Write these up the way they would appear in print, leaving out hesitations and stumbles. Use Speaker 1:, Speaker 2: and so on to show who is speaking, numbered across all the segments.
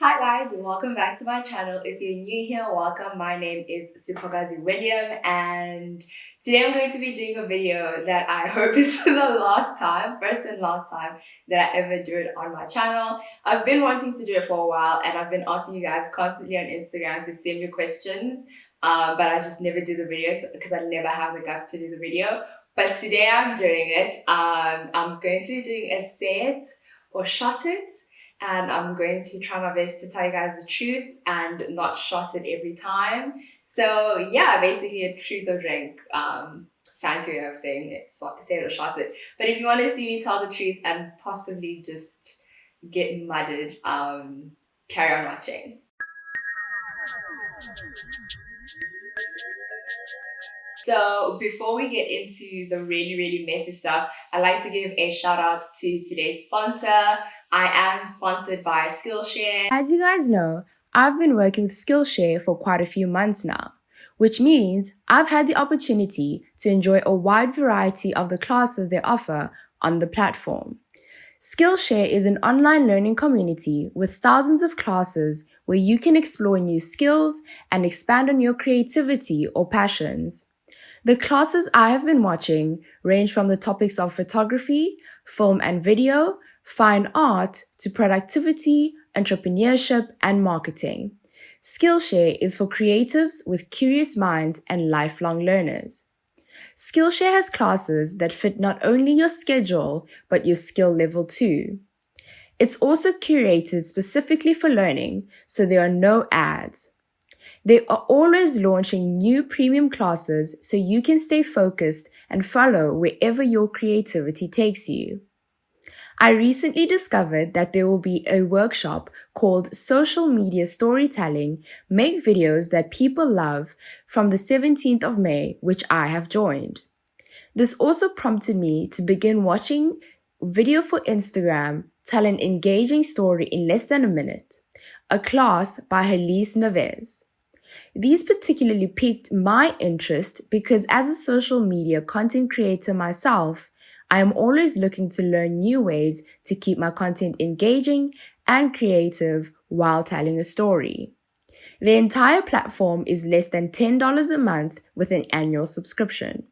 Speaker 1: Hi guys, and welcome back to my channel. If you're new here, welcome. My name is Sipokazi William, and today I'm going to be doing a video that I hope is the first and last time that I ever do it on my channel. I've been wanting to do it for a while, and I've been asking you guys constantly on Instagram to send me questions, but I just never do the videos because I never have the guts to do the video. But today I'm doing it. I'm going to be doing a say it or shot it, and I'm going to try my best to tell you guys the truth and not shot it every time. So yeah, basically a truth or drink. Fancy way of saying it, say it or shot it. But if you want to see me tell the truth and possibly just get mudded, carry on watching. So before we get into the really messy stuff, I'd like to give a shout out to today's sponsor. I am sponsored by Skillshare. As you guys know, I've been working with Skillshare for quite a few months now, which means I've had the opportunity to enjoy a wide variety of the classes they offer on the platform. Skillshare is an online learning community with thousands of classes where you can explore new skills and expand on your creativity or passions. The classes I have been watching range from the topics of photography, film and video, fine art, to productivity, entrepreneurship, and marketing. Skillshare is for creatives with curious minds and lifelong learners. Skillshare has classes that fit not only your schedule, but your skill level too. It's also curated specifically for learning, so there are no ads. They are always launching new premium classes so you can stay focused and follow wherever your creativity takes you. I recently discovered that there will be a workshop called Social Media Storytelling, Make Videos That People Love, from the 17th of May, which I have joined. This also prompted me to begin watching Video for Instagram, Tell an Engaging Story in Less Than a Minute, a class by Helise Neves. These particularly piqued my interest because as a social media content creator myself, I am always looking to learn new ways to keep my content engaging and creative while telling a story. The entire platform is less than $10 a month with an annual subscription.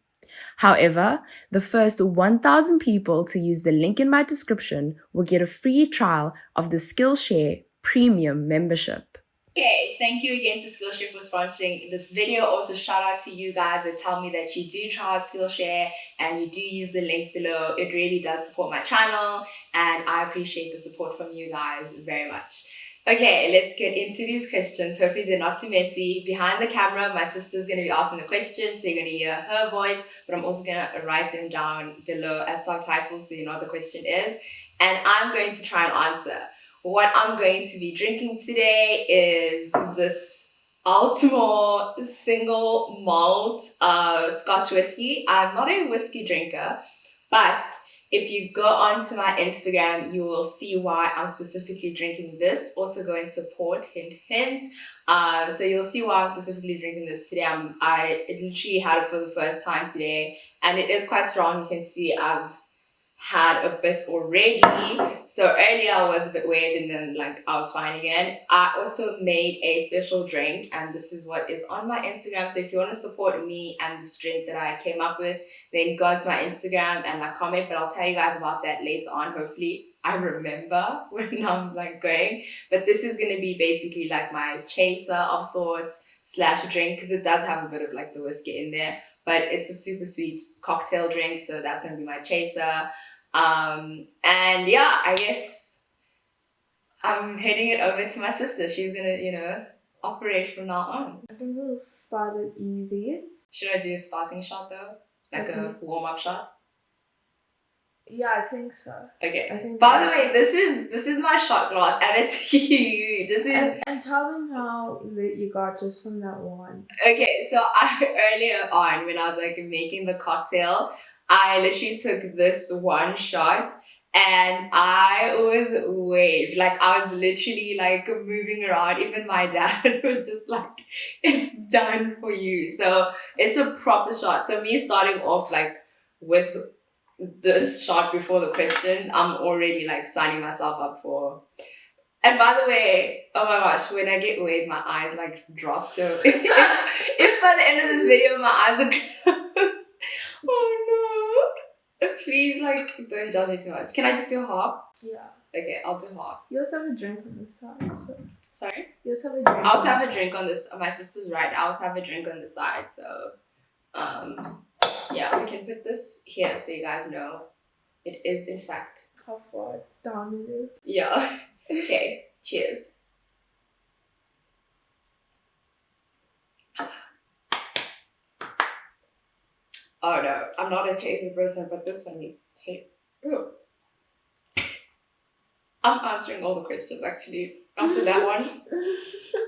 Speaker 1: However, the first 1,000 people to use the link in my description will get a free trial of the Skillshare Premium membership. Okay, thank you again to Skillshare for sponsoring this video. Also, shout out to you guys that tell me that you do try out Skillshare and you do use the link below. It really does support my channel, and I appreciate the support from you guys very much. Okay, let's get into these questions. Hopefully they're not too messy. Behind the camera, my sister's going to be asking the questions, so you're going to hear her voice, but I'm also going to write them down below as subtitles so you know what the question is. And I'm going to try and answer. What I'm going to be drinking today is this Altamore single malt Scotch whiskey. I'm not a whiskey drinker, but if you go onto my Instagram, you will see why I'm specifically drinking this. Also go and support, hint, hint. So you'll see why I'm specifically drinking this today. I literally had it for the first time today, and it is quite strong. You can see I've had a bit already. So earlier I was a bit weird, and then I was fine again. I also made a special drink, and this is what is on my Instagram. So if you want to support me and this drink that I came up with, then go to my Instagram and comment, but I'll tell you guys about that later on. Hopefully I remember when I'm going. But this is going to be basically my chaser of sorts / drink, because it does have a bit of the whiskey in there, but it's a super sweet cocktail drink. So that's going to be my chaser. And yeah, I guess I'm heading it over to my sister. She's gonna, operate from now on.
Speaker 2: I think we'll start it easy.
Speaker 1: Should I do a starting shot though? A warm-up shot?
Speaker 2: Yeah, I think so.
Speaker 1: Okay. By the way, this is my shot glass, and it's huge.
Speaker 2: And tell them how lit you got just from that one.
Speaker 1: Okay, so earlier on when I was making the cocktail, I literally took this one shot and I was waved. I was literally moving around. Even my dad was just it's done for you. So it's a proper shot. So me starting off with this shot before the questions, I'm already signing myself up for And by the way, oh my gosh, when I get weird, my eyes like drop. So if by the end of this video my eyes are closed, oh no. Please, like, don't judge me too much. Can I just do half?
Speaker 2: Yeah.
Speaker 1: Okay, I'll do half.
Speaker 2: You also have a drink on the side. So.
Speaker 1: Sorry?
Speaker 2: You also have a drink.
Speaker 1: I also have a drink on this. My sister's right. I also have a drink on the side. So, yeah, we can put this here so you guys know it is in fact.
Speaker 2: How far down it is.
Speaker 1: Yeah. Okay. Cheers. Oh no, I'm not a chaser person, but this one needs chase. Ooh. I'm answering all the questions actually after that one.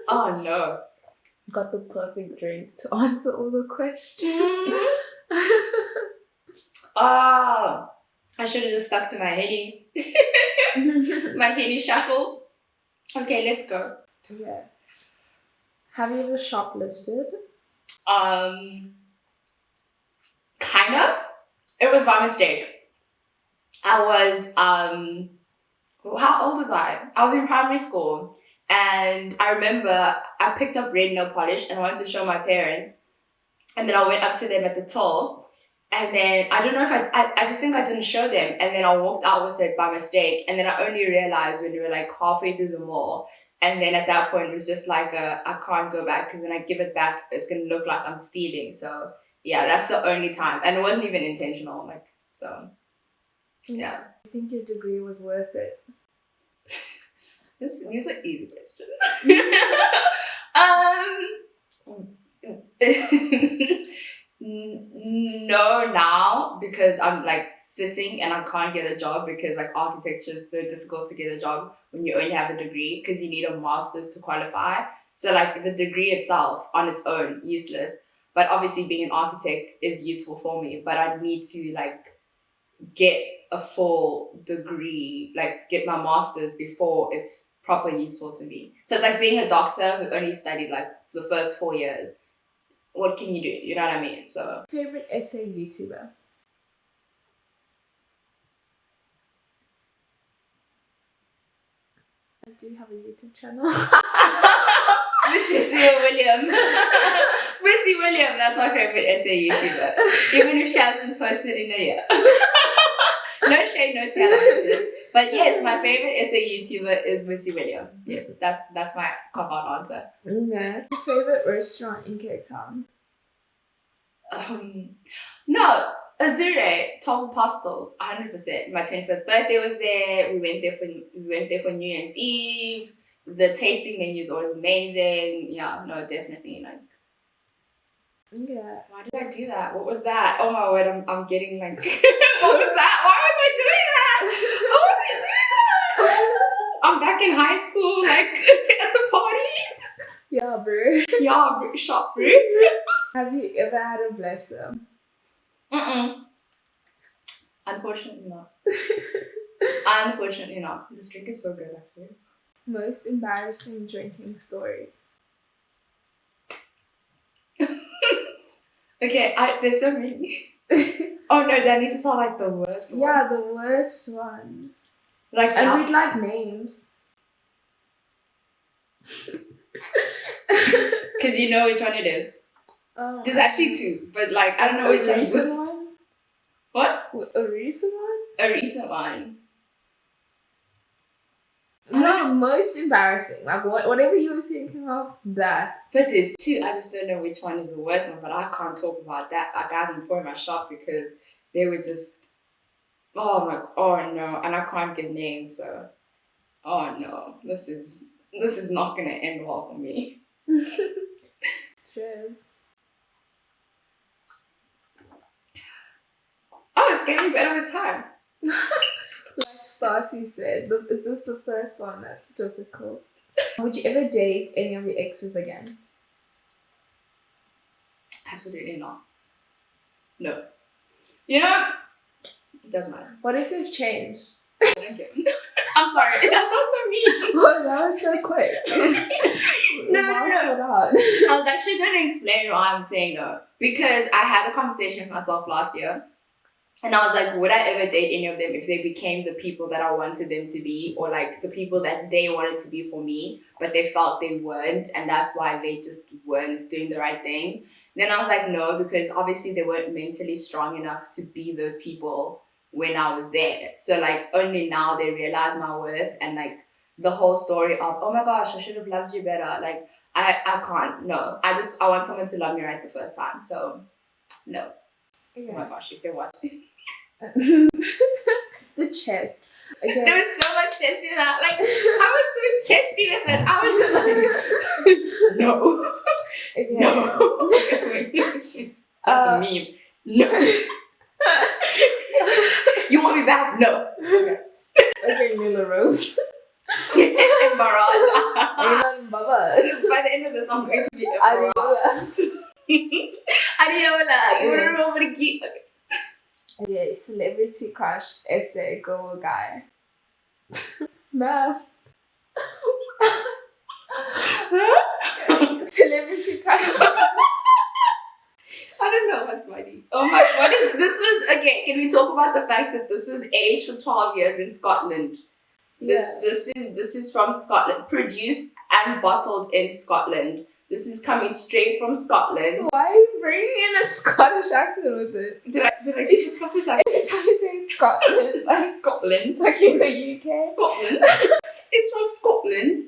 Speaker 1: Oh no.
Speaker 2: Got the perfect drink to answer all the questions.
Speaker 1: Ah, I should have just stuck to my Henny. My Henny shackles. Okay, let's go.
Speaker 2: Yeah. Have you ever shoplifted?
Speaker 1: Kinda. It was by mistake. I was how old was I? I was in primary school, and I remember I picked up red nail polish and I wanted to show my parents, and then I went up to them at the till, and then I don't know if I just think I didn't show them, and then I walked out with it by mistake, and then I only realized when we were like halfway through the mall, and then at that point it was just like I can't go back because when I give it back it's gonna look like I'm stealing. So yeah, that's the only time, and it wasn't even intentional. Like so, yeah.
Speaker 2: I think your degree was worth it.
Speaker 1: These are easy questions. No, now because I'm like sitting and I can't get a job because like architecture is so difficult to get a job when you only have a degree because you need a master's to qualify. So like the degree itself on its own useless, but obviously being an architect is useful for me. But I need to like get a full degree, like get my master's before it's proper useful to me. So it's like being a doctor who only studied like the first 4 years. What can you do? You know what I mean? So
Speaker 2: Favorite essay YouTuber? I do have a YouTube channel.
Speaker 1: Missy William. Missy William, that's my favorite essay YouTuber. Even if she hasn't posted in a year. No shade, no tea. But yes, my favorite essay YouTuber is Missy William. Yes, that's my cop-out answer.
Speaker 2: Okay. Favorite restaurant in Cape Town?
Speaker 1: No, Azure, Tall Pastels, 100%. My 21st birthday was there. We went there for New Year's Eve. The tasting menu is always amazing. Yeah, no, definitely like.
Speaker 2: Yeah.
Speaker 1: Why did I do that? What was that? Oh my word, I'm getting like. What was that? Why was I doing that? Why was I doing that? I'm back in high school, like at the parties.
Speaker 2: Yeah, bro.
Speaker 1: Yeah, shop, bro.
Speaker 2: Have you ever had a blesser?
Speaker 1: Unfortunately not. Unfortunately not. This drink is so good actually.
Speaker 2: Most embarrassing drinking story?
Speaker 1: Okay, there's so many. Oh no, that needs to sound like the worst one.
Speaker 2: Yeah, the worst one.
Speaker 1: Like
Speaker 2: and we'd like names.
Speaker 1: Because you know which one it is.
Speaker 2: Oh,
Speaker 1: There's actually two, but like I don't know which one's
Speaker 2: recent
Speaker 1: worse.
Speaker 2: one?
Speaker 1: What?
Speaker 2: A recent one?
Speaker 1: A recent one.
Speaker 2: No, most embarrassing. Like whatever you were thinking of, that.
Speaker 1: But there's two. I just don't know which one is the worst one. But I can't talk about that. Like guys, I'm pouring my shot because they were just. Oh no, and I can't give names. So, oh no, this is not gonna end well for me.
Speaker 2: Cheers.
Speaker 1: Oh, it's getting better with time.
Speaker 2: Like Stacy said, it's just the first one that's difficult. Would you ever date any of your exes again?
Speaker 1: Absolutely not. No. You know, it doesn't matter.
Speaker 2: What if they've changed?
Speaker 1: I don't care. I'm sorry. That sounds so mean.
Speaker 2: Well, that was so quick.
Speaker 1: No.
Speaker 2: I
Speaker 1: I was actually going to explain why I'm saying no. Because I had a conversation with myself last year. And I was like, would I ever date any of them if they became the people that I wanted them to be, or like the people that they wanted to be for me, but they felt they weren't, and that's why they just weren't doing the right thing. Then I was like, no, because obviously they weren't mentally strong enough to be those people when I was there. So like only now they realize my worth, and like the whole story of, oh my gosh, I should have loved you better. Like I can't. No, I want someone to love me right the first time. So no.
Speaker 2: Yeah.
Speaker 1: Oh my gosh, if they watch.
Speaker 2: The chest. Okay.
Speaker 1: There was so much chest in that. Like, I was so chesty with it. I was just like, no.
Speaker 2: Okay.
Speaker 1: No. That's a meme. No. You want me back? No. Okay.
Speaker 2: Okay, Mila Rose.
Speaker 1: Embarrassed.
Speaker 2: Amen, Baba.
Speaker 1: By the end of this, I'm going to be embarrassed. Adiola. You want to know what to get? Okay.
Speaker 2: Okay, celebrity crush, essay, girl or guy. Math. Celebrity crush.
Speaker 1: I don't know what's funny. Oh my, what is this? Was okay. Can we talk about the fact that this was aged for 12 years in Scotland? This is from Scotland, produced and bottled in Scotland. This is coming straight from Scotland.
Speaker 2: Why are you bringing in a Scottish accent with it?
Speaker 1: Did I give a Scottish accent?
Speaker 2: Every time you say Scotland, like
Speaker 1: Scotland.
Speaker 2: it's like in the UK.
Speaker 1: Scotland. It's from Scotland.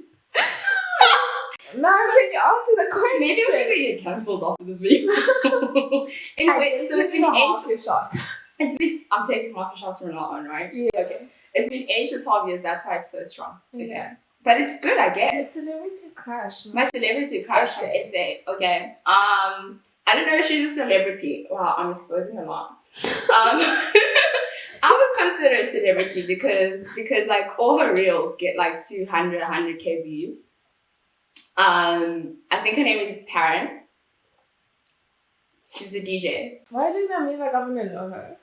Speaker 2: Now can you answer the question?
Speaker 1: Maybe we're gonna get cancelled after this video. Anyway, so it's been
Speaker 2: half your shots.
Speaker 1: I'm taking half the shots from now on, right?
Speaker 2: Yeah.
Speaker 1: Okay. It's been aged for 12 years, that's why it's so strong. Okay.
Speaker 2: Yeah.
Speaker 1: But it's good, I
Speaker 2: Your
Speaker 1: guess.
Speaker 2: celebrity crush.
Speaker 1: My celebrity crush, the essay. Okay. I don't know if she's a celebrity. Wow, I'm exposing a lot. I would consider a celebrity because like all her reels get like 100k views. I think her name is Taryn. She's a DJ.
Speaker 2: Why didn't I mean like I'm gonna know her?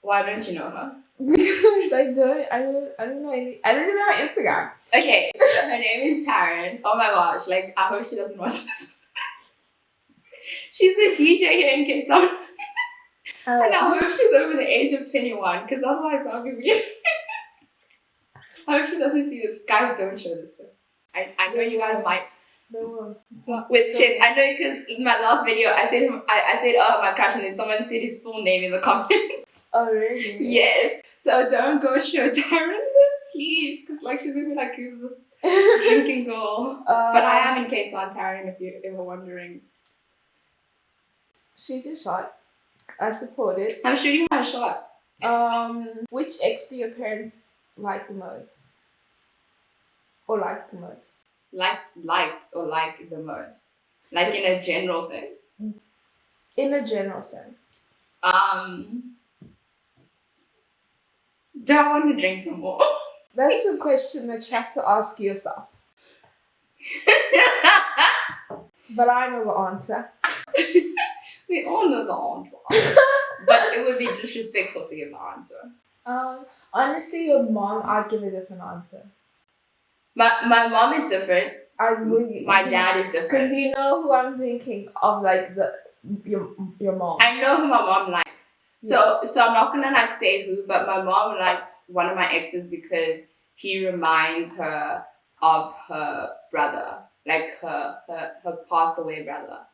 Speaker 1: Why don't you know her?
Speaker 2: Because I don't know any. I don't even have Instagram.
Speaker 1: Okay, so her name is Taryn. Oh my gosh, like I hope she doesn't watch this. She's a DJ here in Cape Town. And I hope she's over the age of 21, because otherwise that would be weird. I hope she doesn't see this. Guys, don't show this to her. I know you guys might.
Speaker 2: They will.
Speaker 1: With Chess, I know, because in my last video, I said oh my crush, and then someone said his full name in the comments.
Speaker 2: Oh really?
Speaker 1: Yes. So don't go show Taryn this, please, because like she's gonna be like, who's this drinking girl? But I am in Cape Town, Taryn, if you're ever wondering.
Speaker 2: Shoot your shot. I support it.
Speaker 1: I'm shooting my shot.
Speaker 2: Which ex do your parents like the most? Or like the most?
Speaker 1: Liked or like the most? Like in a general sense?
Speaker 2: In a general sense.
Speaker 1: Do I want to drink some more?
Speaker 2: That's a question that you have to ask yourself. But I know the answer.
Speaker 1: We all know the answer. But it would be disrespectful to give the answer.
Speaker 2: Honestly, your mom, I'd give a different answer.
Speaker 1: My mom is different. My dad is different.
Speaker 2: Because you know who I'm thinking of, like your mom.
Speaker 1: I know who my mom likes. So I'm not gonna like say who, but my mom likes one of my exes because he reminds her of her brother, like her passed away brother.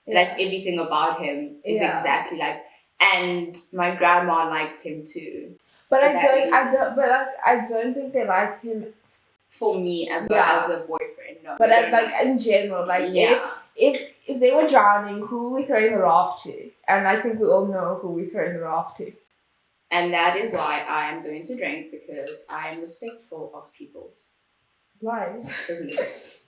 Speaker 1: Yeah. Like everything about him is exactly like, and my grandma likes him too.
Speaker 2: But I don't think they like him
Speaker 1: for me as a boyfriend. No,
Speaker 2: but like in general, like if they were drowning, who we throwing the raft to? And I think we all know who we throwing the raft to.
Speaker 1: And that is why I am going to drink, because I am respectful of people's
Speaker 2: lives,
Speaker 1: business.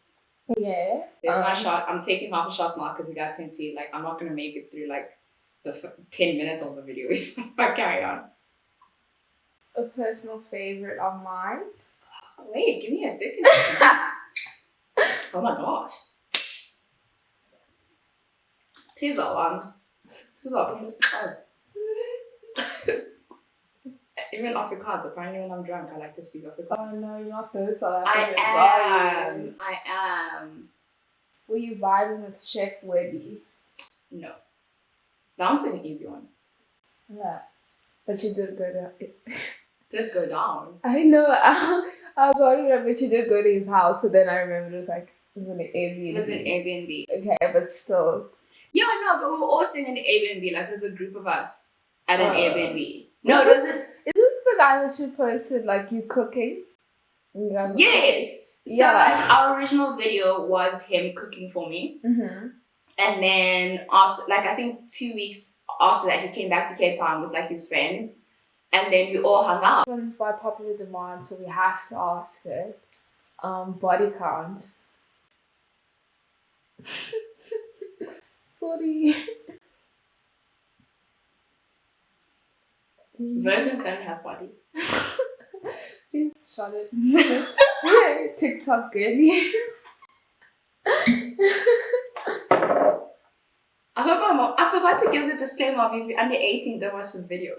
Speaker 2: Yeah.
Speaker 1: There's my shot. I'm taking half a shot now because you guys can see. Like I'm not gonna make it through like the 10 minutes of the video if I carry on.
Speaker 2: A personal favorite of mine.
Speaker 1: Wait, give me a second. Oh my gosh. Teaser one. Who's up? I'm just buzzed. Even Afrikaans. Apparently, when I'm drunk, I like to speak Afrikaans.
Speaker 2: Oh no, you're not those South
Speaker 1: Africans. I am.
Speaker 2: Were you vibing with Chef Webby?
Speaker 1: No. That was an easy one.
Speaker 2: Yeah. But you did go down.
Speaker 1: Did go down.
Speaker 2: I know. I was wondering, but you did go to his house. So then I remember it was like, it was an Airbnb.
Speaker 1: It was an Airbnb.
Speaker 2: Okay, but still.
Speaker 1: Yeah, no, but we were all staying in an Airbnb. Like, it was a group of us at an Airbnb. No,
Speaker 2: Is
Speaker 1: it wasn't.
Speaker 2: Is this the guy that you posted, like, you cooking? You guys were
Speaker 1: Yes. So,
Speaker 2: Yeah.
Speaker 1: like, our original video was him cooking for me.
Speaker 2: Mm-hmm.
Speaker 1: And then after, like, I think 2 weeks after that, he came back to Cape Town with, like, his friends. And then we all hung out.
Speaker 2: This one's by popular demand, so we have to ask it. Body count. Sorry.
Speaker 1: Virgins don't have bodies.
Speaker 2: Please shut it. TikTok girly.
Speaker 1: I forgot to give the disclaimer of if you're under 18, don't watch this video.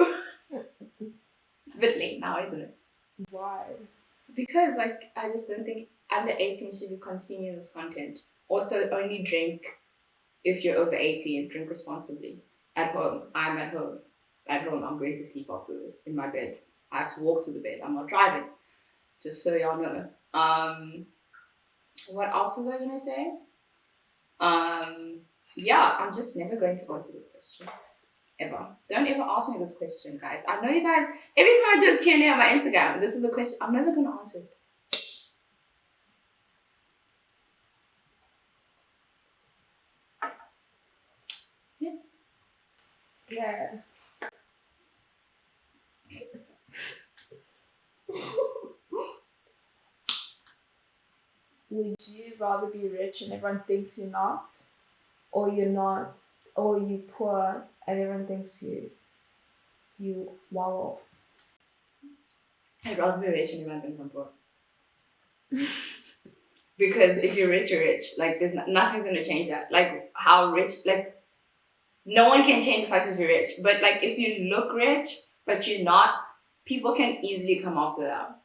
Speaker 1: It's a bit late now, isn't it?
Speaker 2: Why?
Speaker 1: Because, like, I just don't think under 18 should be consuming this content. Also, only drink if you're over 18. Drink responsibly. At home. I'm at home. At home, I'm going to sleep after this in my bed. I have to walk to the bed. I'm not driving. Just so y'all know. What else was I going to say? Yeah, I'm just never going to answer this question. Ever. Don't ever ask me this question, guys. I know you guys, every time I do a Q&A on my Instagram, this is the question. I'm never going to answer it. Yeah.
Speaker 2: Yeah. Would you rather be rich and everyone thinks you're not? Or you're not, or you poor and everyone thinks you well off?
Speaker 1: I'd rather be rich and everyone thinks I'm poor. Because if you're rich, you're rich. Like, there's nothing's going to change that. Like, how rich, like, no one can change the fact that you're rich. But, like, if you look rich, but you're not, people can easily come after that.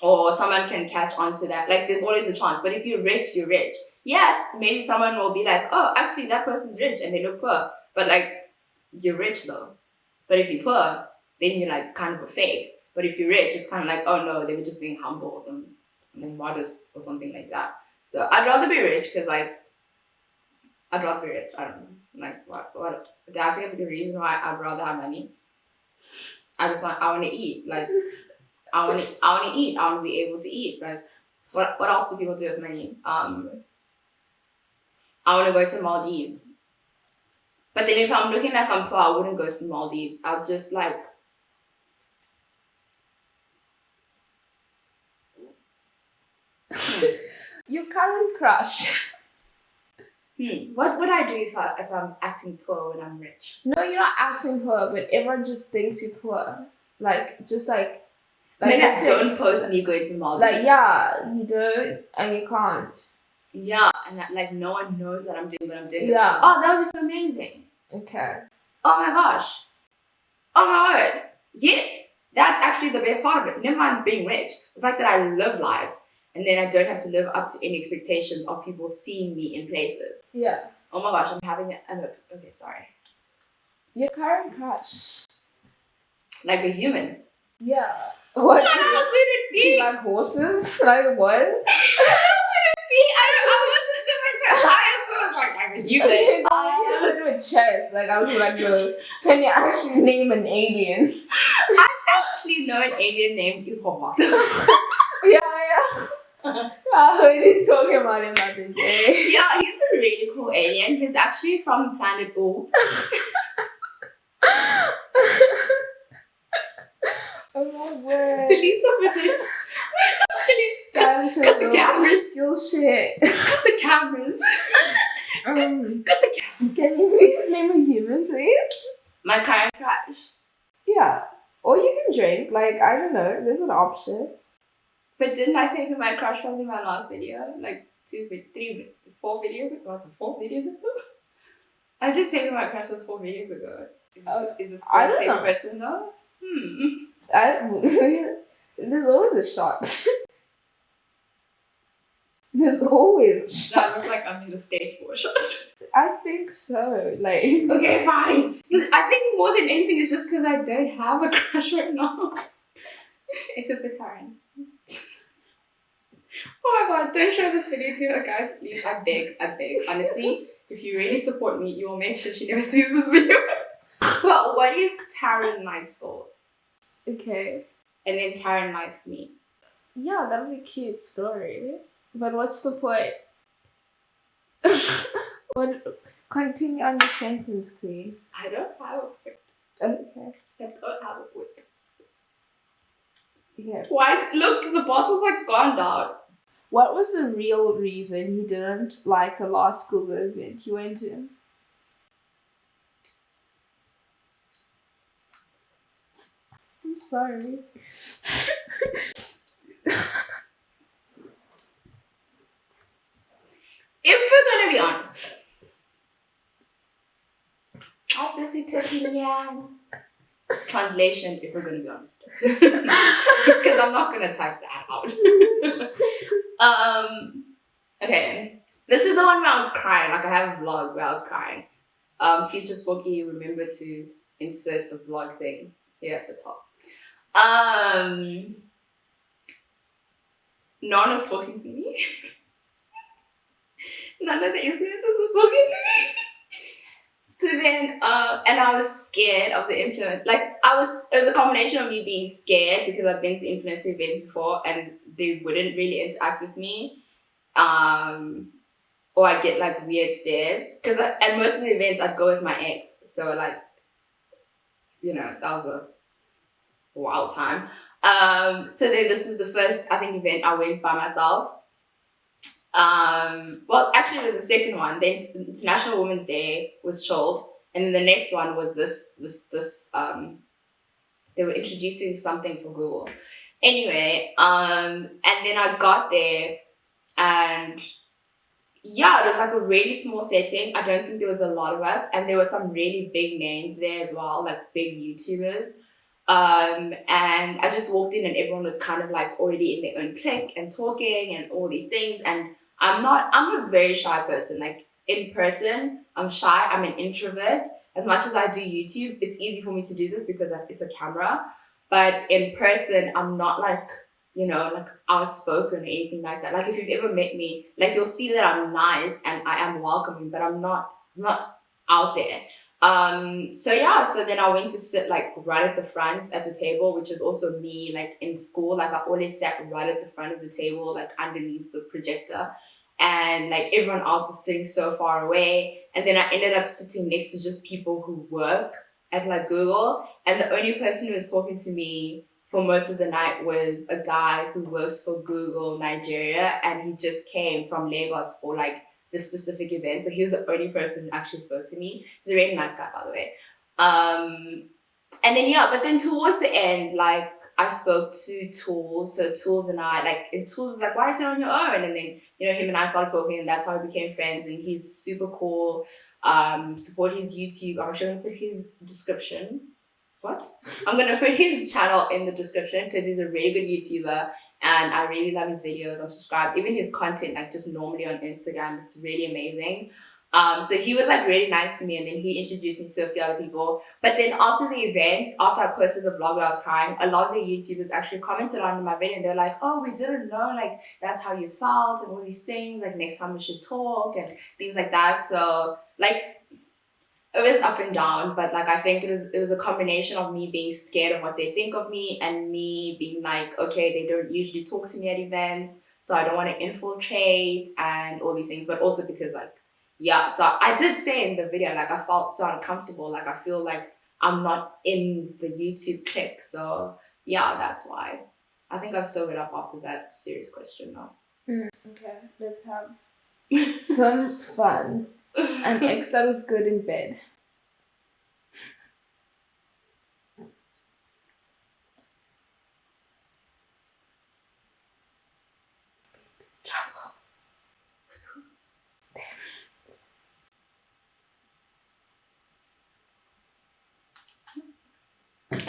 Speaker 1: Or someone can catch on to that. Like, there's always a chance. But if you're rich, you're rich. Yes, maybe someone will be like, oh, actually, that person's rich and they look poor. But, like, you're rich, though. But if you're poor, then you're, like, kind of a fake. But if you're rich, it's kind of like, oh, no, they were just being humble or something. More modest or something like that. So I'd rather be rich because, like, I'd rather be rich. I don't know. Like, what? Do I have to give a reason why I'd rather have money? I want to eat. Like, I want to eat. I want to be able to eat. Like, what else do people do with money? I want to go to Maldives. But then if I'm looking like I'm poor, I wouldn't go to Maldives. I'll just, like,
Speaker 2: Your current crush.
Speaker 1: What would I do if I'm acting poor when I'm rich?
Speaker 2: No, you're not acting poor, but everyone just thinks you're poor. Like, just like
Speaker 1: Maybe I don't post me going to Maldives.
Speaker 2: Like, yeah, you don't and you can't.
Speaker 1: Yeah, and like no one knows what I'm doing when I'm doing it.
Speaker 2: Yeah.
Speaker 1: Oh, that would be so amazing.
Speaker 2: Okay.
Speaker 1: Oh my gosh. Oh my word. Yes. That's actually the best part of it. Never mind being rich. The fact that I live life and then I don't have to live up to any expectations of people seeing me in places.
Speaker 2: Yeah.
Speaker 1: Oh my gosh, I'm having okay, sorry.
Speaker 2: Your current crush.
Speaker 1: Like a human.
Speaker 2: Yeah. What
Speaker 1: else would it be?
Speaker 2: Do you like horses? Like what?
Speaker 1: What else would it be? I wasn't like a human.
Speaker 2: You said with chess. Like I was like, no. Can you actually name an alien?
Speaker 1: I actually know an alien named Ihoma.
Speaker 2: Yeah. I heard you talking about him the other day.
Speaker 1: Yeah, he's a really cool alien. He's actually from planet Orb.
Speaker 2: Oh my word.
Speaker 1: Delete the footage. Actually, cut the cameras.
Speaker 2: Still shit.
Speaker 1: Cut the cameras. Cut the cameras.
Speaker 2: Can you please name a human, please?
Speaker 1: My current crush.
Speaker 2: Yeah. Or you can drink. Like, I don't know. There's an option.
Speaker 1: But didn't I say who my crush was in my last video? Like 4 videos ago? Was it 4 videos ago? I did say who my crush was 4 videos ago. Is this the same person though?
Speaker 2: There's always a shot. There's always a shot.
Speaker 1: That was like I'm in the stage for a shot.
Speaker 2: I think so. Like,
Speaker 1: Okay, fine. I think more than anything it's just because I don't have a crush right now. Except for Taryn. Oh my god, don't show this video to her, guys, please. I beg. Honestly, if you really support me, you will make sure she never sees this video. But what if Taryn likes girls?
Speaker 2: okay.
Speaker 1: And then Taryn likes me?
Speaker 2: Yeah, that would be a cute story. But what's the point? What? Continue on your sentence, Queen.
Speaker 1: I don't have a point.
Speaker 2: Okay.
Speaker 1: I don't have a point.
Speaker 2: Yeah.
Speaker 1: Why look, the bottle's like gone down.
Speaker 2: What was the real reason you didn't like the last school event you went to? I'm sorry.
Speaker 1: If we're gonna be honest. Translation, if we're gonna be honest. Because I'm not gonna type that out. Okay. This is the one where I was crying. Like I have a vlog where I was crying. Future Spooky, remember to insert the vlog thing here at the top. No one was talking to me. None of the influencers were talking to me. So then, and I was scared of the influence. Like it was a combination of me being scared because I've been to influencer events before and they wouldn't really interact with me. Or I'd get like weird stares. Because at most of the events I'd go with my ex. So like, you know, that was a wild time. So then this is the first, I think, event I went by myself. Well, actually, it was the second one. The International Women's Day was chilled, and then the next one was this. They were introducing something for Google. Anyway, and then I got there, and yeah, it was like a really small setting. I don't think there was a lot of us, and there were some really big names there as well, like big YouTubers. And I just walked in and everyone was kind of like already in their own clique and talking and all these things. And I'm a very shy person. Like in person, I'm shy. I'm an introvert. As much as I do YouTube, it's easy for me to do this because it's a camera. But in person, I'm not like, you know, like outspoken or anything like that. Like if you've ever met me, like you'll see that I'm nice and I am welcoming, but I'm not out there. So then I went to sit like right at the front at the table, which is also me like in school. Like I always sat right at the front of the table, like underneath the projector. And like everyone else was sitting so far away. And then I ended up sitting next to just people who work at like Google. And the only person who was talking to me for most of the night was a guy who works for Google Nigeria. And he just came from Lagos for like this specific event. So he was the only person who actually spoke to me. He's a really nice guy, by the way. And then, yeah, but then towards the end, like, I spoke to Tools. So Tools and I, like, and Tools is like, why is it on your own? And then, you know, him and I started talking and that's how we became friends. And he's super cool. Support his YouTube. I'm actually going to put his description. What? I'm going to put his channel in the description because he's a really good YouTuber and I really love his videos. I'm subscribed. Even his content, like just normally on Instagram, it's really amazing. So he was like really nice to me and then he introduced me to a few other people. But then after the event, after I posted the vlog where I was crying, a lot of the YouTubers actually commented on my video and they're like, oh, we didn't know like that's how you felt and all these things. Like next time we should talk and things like that. So like it was up and down, but like I think it was a combination of me being scared of what they think of me and me being like, okay, they don't usually talk to me at events, so I don't want to infiltrate and all these things, but also because like, yeah, so I did say in the video, like I felt so uncomfortable, like I feel like I'm not in the YouTube clique, so yeah, that's why. I think I've sobered up after that serious question now.
Speaker 2: Okay, let's have some fun. An ex that was good in bed. Trouble.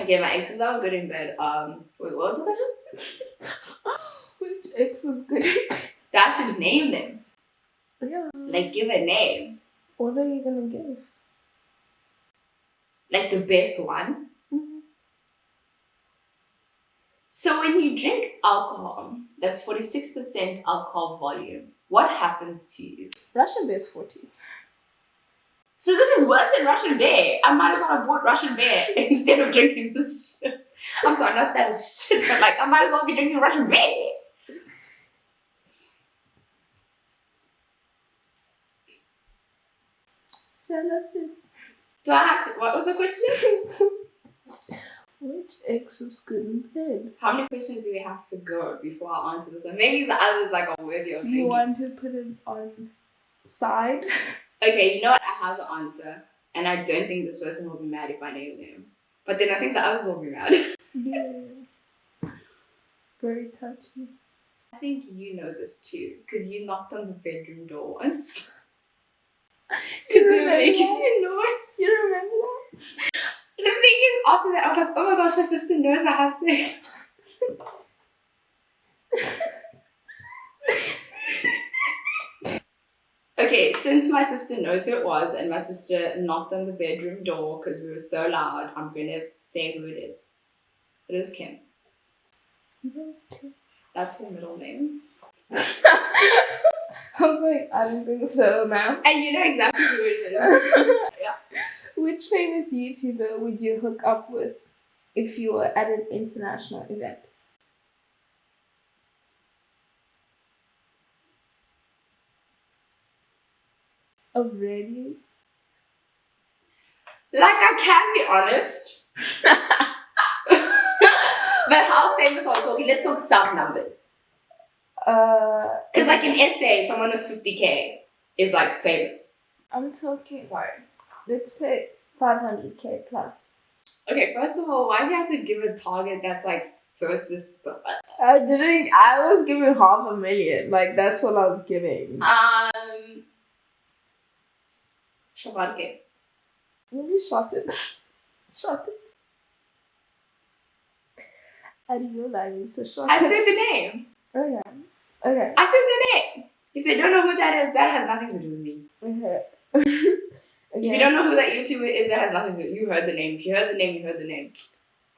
Speaker 1: Okay, my exes that were good in bed. Wait, what was the question?
Speaker 2: Which ex was good in bed?
Speaker 1: To actually name them.
Speaker 2: Yeah.
Speaker 1: Like give a name.
Speaker 2: What are you gonna give?
Speaker 1: Like the best one. So when you drink alcohol, that's 46% alcohol volume. What happens to you?
Speaker 2: Russian Bear is 40.
Speaker 1: So this is worse than Russian Bear. I might as well have bought Russian Bear instead of drinking this shit. I'm sorry, not that it's shit, but like I might as well be drinking Russian Bear. Do I have to? What was the question?
Speaker 2: Which ex was good in bed?
Speaker 1: How many questions do we have to go before I answer this one? Maybe the others like are worthy of
Speaker 2: Do you want to put it on side?
Speaker 1: Okay, you know what? I have the answer, and I don't think this person will be mad if I name them. But then I think the others will be mad.
Speaker 2: Yeah. Very touchy.
Speaker 1: I think you know this too, because you knocked on the bedroom door once. Because we were making a noise.
Speaker 2: You remember that?
Speaker 1: The thing is, after that, I was like, oh my gosh, my sister knows I have sex. Okay, since my sister knows who it was and my sister knocked on the bedroom door because we were so loud, I'm going to say who it is. It is Kim.
Speaker 2: That's Kim.
Speaker 1: That's her middle name.
Speaker 2: I was like, I don't think so, ma'am.
Speaker 1: And you know exactly who it is. Yeah.
Speaker 2: Which famous YouTuber would you hook up with if you were at an international event? Oh, really?
Speaker 1: Like, I can be honest. But how famous are we talking? Let's talk some numbers. Because like in SA, someone with 50K is like famous.
Speaker 2: I'm talking, sorry, let's say 500K plus.
Speaker 1: Okay, first of all, why do you have to give a target that's like so specific?
Speaker 2: I was giving 500,000. Like, that's what I was giving.
Speaker 1: Shabarke.
Speaker 2: Maybe shot it. Shot it. I didn't realize it's a shot.
Speaker 1: I said the name.
Speaker 2: Okay. Okay.
Speaker 1: I said the name. If they don't know who that is, that has nothing to do with me.
Speaker 2: Okay.
Speaker 1: If you don't know who that YouTuber is, that has nothing to do with you. Heard the name. If you heard the name, you heard the name.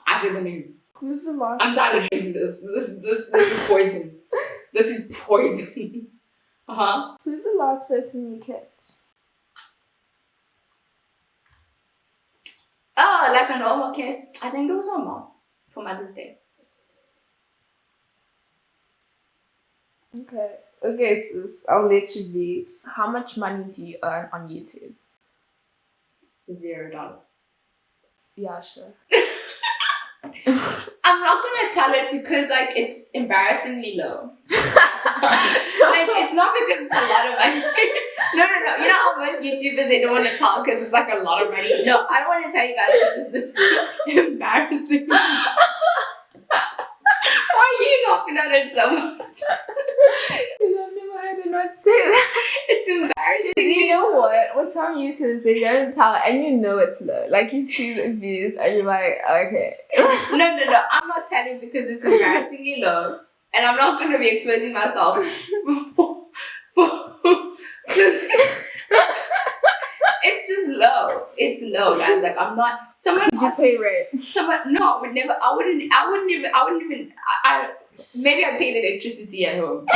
Speaker 1: I said the name.
Speaker 2: Who's the last?
Speaker 1: I'm tired of drinking this. This is poison. This is poison.
Speaker 2: Who's the last person you kissed?
Speaker 1: Oh, like a normal kiss. I think it was my mom for Mother's Day.
Speaker 2: Okay. Okay, sis. I'll let you be. How much money do you earn on YouTube?
Speaker 1: $0.
Speaker 2: Yeah, sure.
Speaker 1: I'm not gonna tell it because like it's embarrassingly low. Like it's not because it's a lot of money. No. You know how most YouTubers they don't want to tell because it's like a lot of money. No, I don't want to tell you guys because it's embarrassing. Why are you laughing at it so much?
Speaker 2: Because I've never heard anyone say that.
Speaker 1: It's embarrassing.
Speaker 2: You know what? With some YouTubers, they don't tell and you know it's low. Like you see the views and you're like, okay.
Speaker 1: No. I'm not telling because it's embarrassingly low. And I'm not going to be exposing myself It's just low. It's low, guys. Like I'm not. Someone
Speaker 2: you pay rent.
Speaker 1: Someone no, I would never. I wouldn't even. Maybe I'd pay the electricity at home.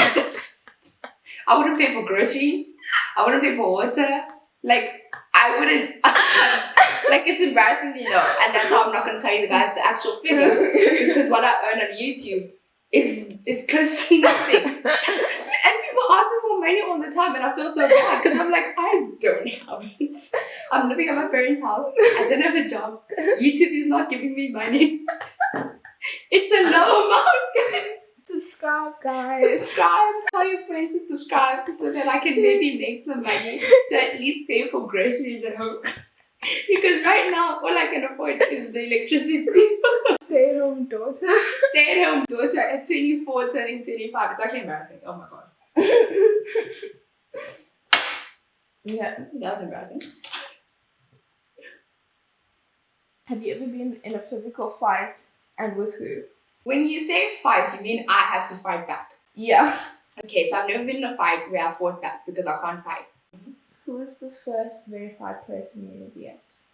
Speaker 1: I wouldn't pay for groceries. I wouldn't pay for water. Like I wouldn't. Like it's embarrassingly low, and that's how I'm not gonna tell you the guys the actual figure because what I earn on YouTube is close to nothing. And people ask me for money all the time, and I feel so bad because I'm like, I don't have it. I'm living at my parents' house. I don't have a job. YouTube is not giving me money. It's a low amount, guys.
Speaker 2: Subscribe, guys.
Speaker 1: Subscribe. Tell your friends to subscribe so that I can maybe make some money to at least pay for groceries at home. Because right now, all I can afford is the electricity.
Speaker 2: Stay-at-home daughter.
Speaker 1: Stay-at-home daughter at 24, turning 25. It's actually embarrassing. Oh my god.
Speaker 2: Yeah.
Speaker 1: That was embarrassing.
Speaker 2: Have you ever been in a physical fight and with who?
Speaker 1: When you say fight, you mean I had to fight back?
Speaker 2: Yeah.
Speaker 1: Okay, so I've never been in a fight where I fought back because I can't fight.
Speaker 2: Who was the first verified person in your DMs?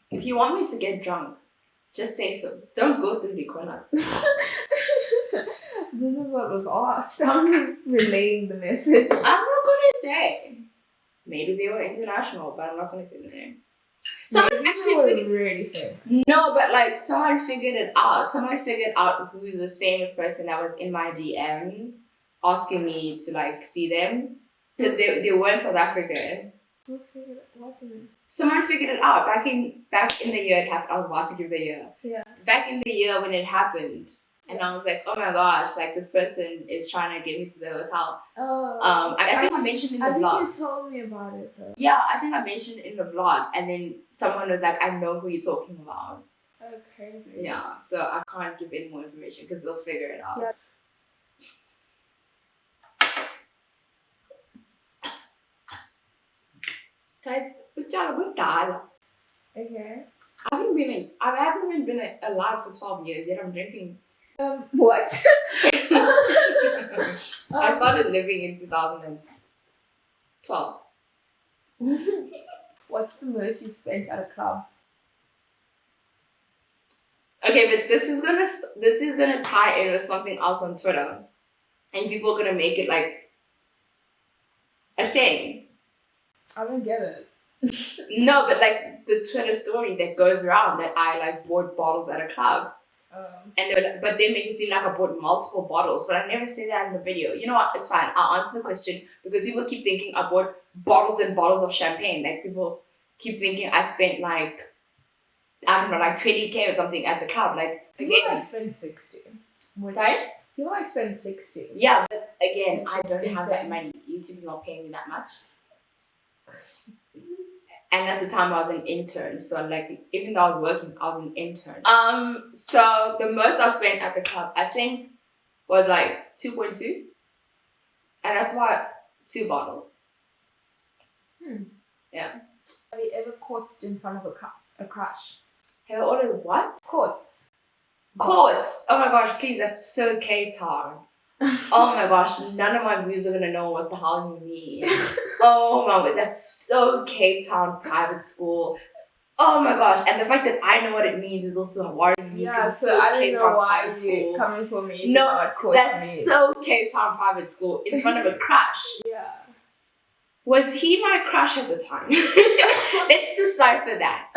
Speaker 1: If you want me to get drunk, just say so. Don't go through the corners.
Speaker 2: This is what was asked. I'm just relaying the message.
Speaker 1: I'm not gonna say. Maybe they were international, but I'm not gonna say the name. Someone actually figured.
Speaker 2: Really famous.
Speaker 1: No, but like someone figured it out. Someone figured out who this famous person that was in my DMs asking me to like see them because they weren't South African.
Speaker 2: Who figured it? What do you mean?
Speaker 1: Someone figured it out back in the year it happened. I was about to give the year.
Speaker 2: Yeah.
Speaker 1: Back in the year when it happened, and I was like, oh my gosh, like this person is trying to get me to the hotel.
Speaker 2: Oh.
Speaker 1: I think I mentioned in the vlog.
Speaker 2: I think you told me about it though.
Speaker 1: Yeah, I think I mentioned in the vlog, and then someone was like, I know who you're talking about.
Speaker 2: Oh, crazy.
Speaker 1: Yeah, so I can't give any more information because they'll figure it out.
Speaker 2: Yeah.
Speaker 1: Guys, we're done.
Speaker 2: Okay.
Speaker 1: I haven't been alive for 12 years yet. I'm drinking.
Speaker 2: What?
Speaker 1: I started living in 2012.
Speaker 2: What's the most you spent at a club?
Speaker 1: Okay, but this is gonna tie in with something else on Twitter, and people are gonna make it like a thing.
Speaker 2: I don't get it.
Speaker 1: No, but like the Twitter story that goes around that I like bought bottles at a club. But they make it seem like I bought multiple bottles, but I never say that in the video. You know what? It's fine. I'll answer the question because people keep thinking I bought bottles and bottles of champagne. Like people keep thinking I spent like, I don't know, like 20K or something at the club. Like
Speaker 2: People
Speaker 1: again,
Speaker 2: like spend 60.
Speaker 1: Sorry?
Speaker 2: People like spend 60.
Speaker 1: Yeah, but again, I
Speaker 2: Which is
Speaker 1: don't have that
Speaker 2: insane.
Speaker 1: money. YouTube's not paying me that much. And at the time I was an intern, so like even though I was working, I was an intern. So the most I spent at the club, I think, was like 2.2, and that's why 2 bottles. Yeah.
Speaker 2: Have you ever courtsed in front of a crush?
Speaker 1: Have I ordered what?
Speaker 2: Courts.
Speaker 1: Courts. Oh my gosh, please, that's so Cape Town. Oh my gosh, none of my viewers are gonna know what the hell you mean. Oh my god, that's so Cape Town private school. Oh my gosh, and the fact that I know what it means is also worrying me.
Speaker 2: Yeah,
Speaker 1: it's
Speaker 2: so I don't
Speaker 1: Cape
Speaker 2: know
Speaker 1: Town
Speaker 2: why
Speaker 1: private
Speaker 2: you're
Speaker 1: school.
Speaker 2: coming for me.
Speaker 1: No,
Speaker 2: what courts
Speaker 1: that's
Speaker 2: mean.
Speaker 1: so Cape Town private school. In front of a crush.
Speaker 2: Yeah.
Speaker 1: Was he my crush at the time? Let's decipher that.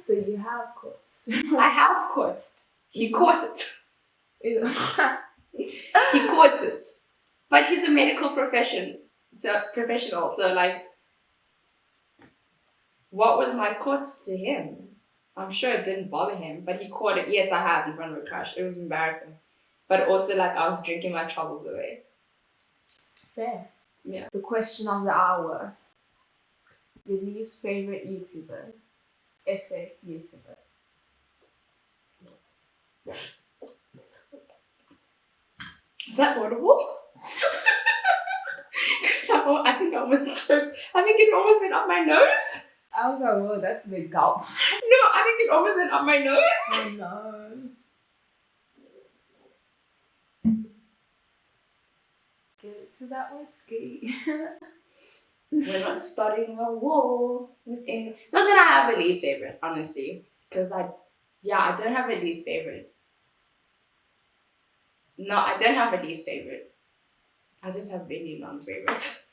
Speaker 2: So you have courts.
Speaker 1: I have courted. He courted.
Speaker 2: Ew.
Speaker 1: He courted. But he's a medical professional, so like, what was my courts to him? I'm sure it didn't bother him, but he courted. Yes, I have in front of a crush. It was embarrassing. But also like I was drinking my troubles away.
Speaker 2: Fair.
Speaker 1: Yeah.
Speaker 2: The question of the hour. Your least favorite YouTuber. Essay YouTuber.
Speaker 1: Is that audible? I think I almost choked. I think it almost went up my nose.
Speaker 2: I was like, whoa, that's a big gulp.
Speaker 1: No, I think it almost went up my nose.
Speaker 2: Oh no. Get it to that whiskey.
Speaker 1: We're not starting a war with any. It's not that I have a least favorite, honestly, because I don't have a least favorite. No, I don't have a least favorite. I just have many non-favorites.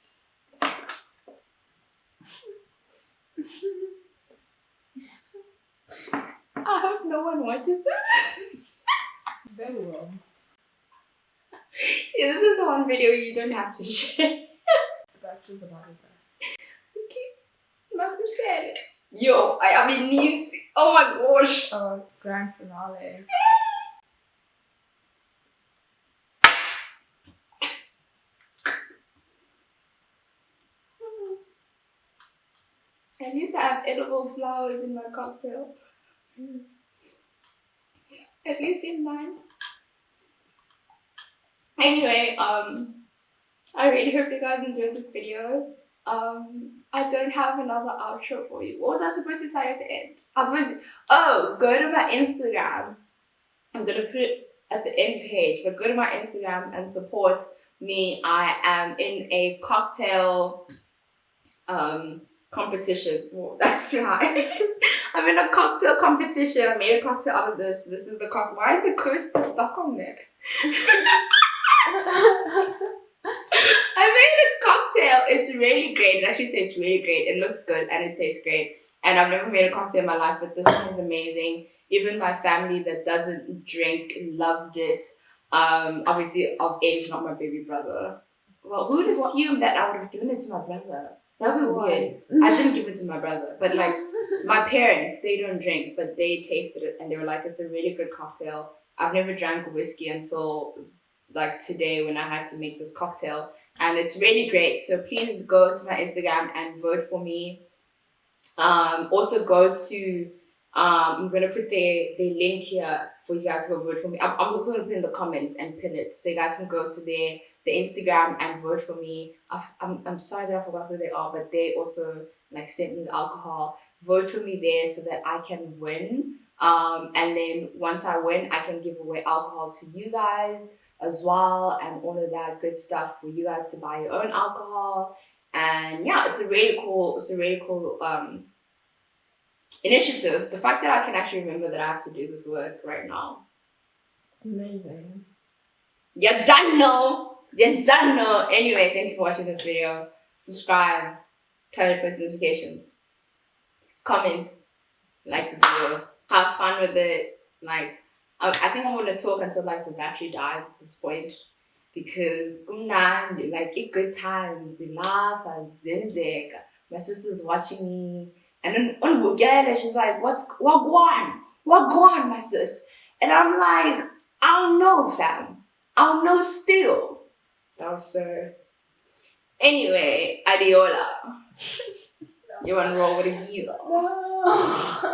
Speaker 1: I hope no one watches this.
Speaker 2: They will.
Speaker 1: Yeah, this is the one video you don't have to share.
Speaker 2: The battery's about to die.
Speaker 1: Okay, that's so sad. Yo, I mean news. Oh my gosh.
Speaker 2: Oh, grand finale.
Speaker 1: At least I have edible flowers in my cocktail. At least in mine. Anyway, I really hope you guys enjoyed this video. I don't have another outro for you. What was I supposed to say at the end? I was supposed to, go to my Instagram. I'm gonna put it at the end page, but go to my Instagram and support me. I am in a cocktail competition. Well, that's right. I'm in a cocktail competition. I made a cocktail out of this. This is the cocktail. Why is the coaster stuck on there? I made a cocktail. It's really great. It actually tastes really great. It looks good and it tastes great. And I've never made a cocktail in my life, but this one is amazing. Even my family that doesn't drink loved it. Obviously of age, not my baby brother. Well, who would assume that I would have given it to my brother? That would be weird. I didn't give it to my brother, but like my parents, they don't drink, but they tasted it and they were like, it's a really good cocktail. I've never drank whiskey until like today when I had to make this cocktail, and it's really great. So please go to my Instagram and vote for me. Also go to I'm gonna put the link here for you guys to go vote for me. I'm also gonna put in the comments and pin it so you guys can go to the Instagram and vote for me. I'm sorry that I forgot who they are, but they also like sent me the alcohol. Vote for me there so that I can win. And then once I win, I can give away alcohol to you guys as well, and all of that good stuff for you guys to buy your own alcohol. And yeah, it's a really cool initiative. The fact that I can actually remember that I have to do this work right now.
Speaker 2: Amazing.
Speaker 1: You're done no. You're done no. Anyway, thank you for watching this video. Subscribe, turn on post notifications, comment, like the video, have fun with it. Like I think I'm gonna talk until like the battery dies at this point, because like it good times, the laugh, zinzig. My sister's watching me, and then she's like, what going, my sis? And I'm like, I don't know, fam. I don't know still. That was so. Anyway, Adiola. You wanna roll with a geezer?
Speaker 2: No.